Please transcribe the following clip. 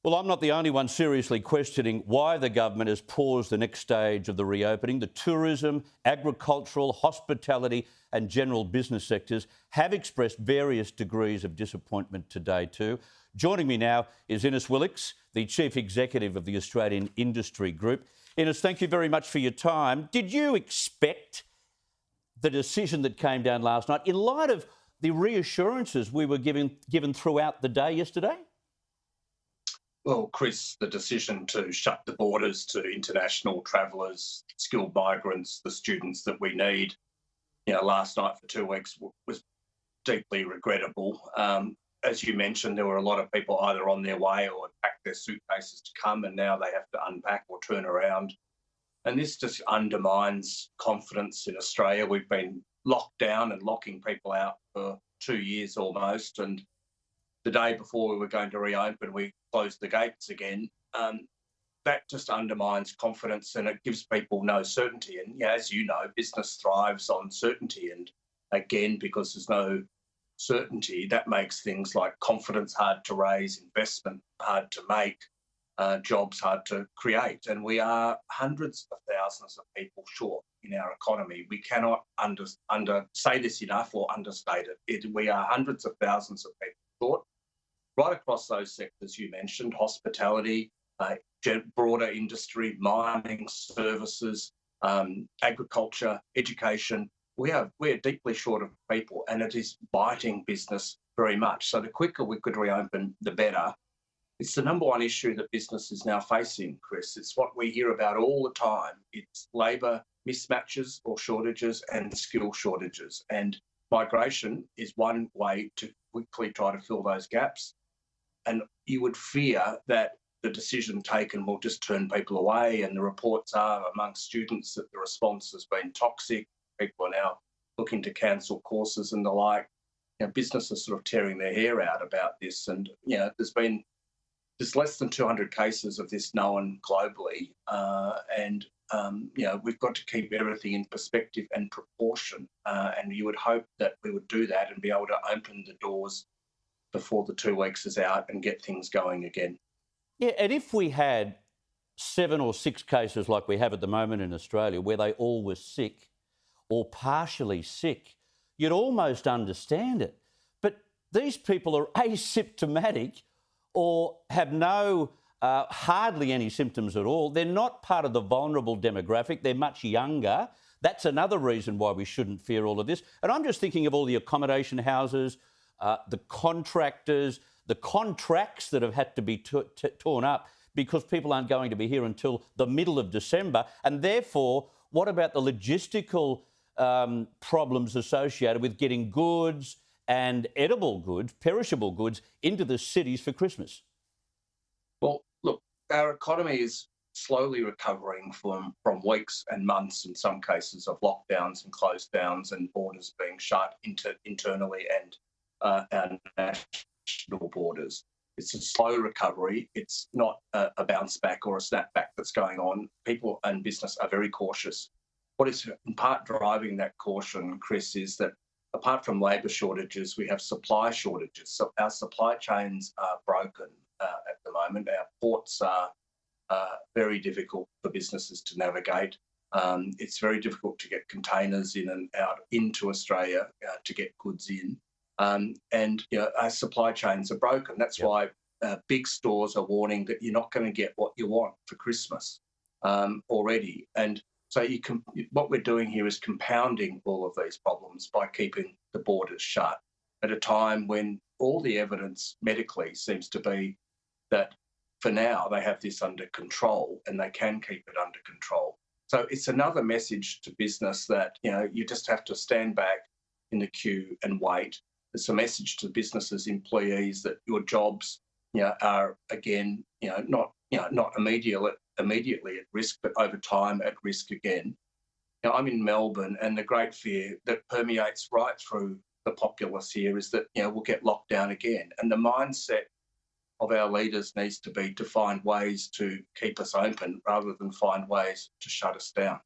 Well, I'm not the only one seriously questioning why the government has paused the next stage of the reopening. The tourism, agricultural, hospitality and general business sectors have expressed various degrees of disappointment today too. Joining me now is Ines Willox, the Chief Executive of the Australian Industry Group. Ines, thank you very much for your time. Did you expect the decision that came down last night in light of the reassurances we were given throughout the day yesterday? Well, Chris, the decision to shut the borders to international travellers, skilled migrants, the students that we need, last night for 2 weeks was deeply regrettable. As you mentioned, there were a lot of people either on their way or had packed their suitcases to come, and now they have to unpack or turn around. And this just undermines confidence in Australia. We've been locked down and locking people out for 2 years almost, and the day before we were going to reopen, we closed the gates again. That just undermines confidence and it gives people no certainty. And as you know, business thrives on certainty. And again, because there's no certainty, that makes things like confidence hard to raise, investment hard to make, jobs hard to create. And we are hundreds of thousands of people short in our economy. We cannot say this enough or understate it. We are hundreds of thousands of people short. Right across those sectors you mentioned, hospitality, broader industry, mining, services, agriculture, education. We're deeply short of people and it is biting business very much. So the quicker we could reopen, the better. It's the number one issue that business is now facing, Chris. It's what we hear about all the time. It's labour mismatches or shortages and skill shortages. And migration is one way to quickly try to fill those gaps. And you would fear that the decision taken will just turn people away. And the reports are amongst students that the response has been toxic. People are now looking to cancel courses and the like. Business is sort of tearing their hair out about this. And, there's less than 200 cases of this known globally. We've got to keep everything in perspective and proportion. And you would hope that we would do that and be able to open the doors before the 2 weeks is out and get things going again. Yeah, and if we had 7 or 6 cases like we have at the moment in Australia where they all were sick or partially sick, you'd almost understand it. But these people are asymptomatic or have hardly any symptoms at all. They're not part of the vulnerable demographic. They're much younger. That's another reason why we shouldn't fear all of this. And I'm just thinking of all the accommodation houses, the contractors, the contracts that have had to be torn up because people aren't going to be here until the middle of December. And therefore, what about the logistical problems associated with getting goods and edible goods, perishable goods, into the cities for Christmas? Well, look, our economy is slowly recovering from weeks and months, in some cases, of lockdowns and closed downs and borders being shut internally and our national borders. It's a slow recovery. It's not a bounce back or a snapback that's going on. People and business are very cautious. What is in part driving that caution, Chris, is that apart from labour shortages, we have supply shortages. So our supply chains are broken at the moment. Our ports are very difficult for businesses to navigate. It's very difficult to get containers in and out into Australia to get goods in. Our supply chains are broken. That's why big stores are warning that you're not going to get what you want for Christmas already. And so what we're doing here is compounding all of these problems by keeping the borders shut at a time when all the evidence medically seems to be that for now they have this under control and they can keep it under control. So it's another message to business that, you just have to stand back in the queue and wait. It's a message to businesses, employees that your jobs, are again, not immediately at risk, but over time at risk again. I'm in Melbourne, and the great fear that permeates right through the populace here is that we'll get locked down again. And the mindset of our leaders needs to be to find ways to keep us open rather than find ways to shut us down.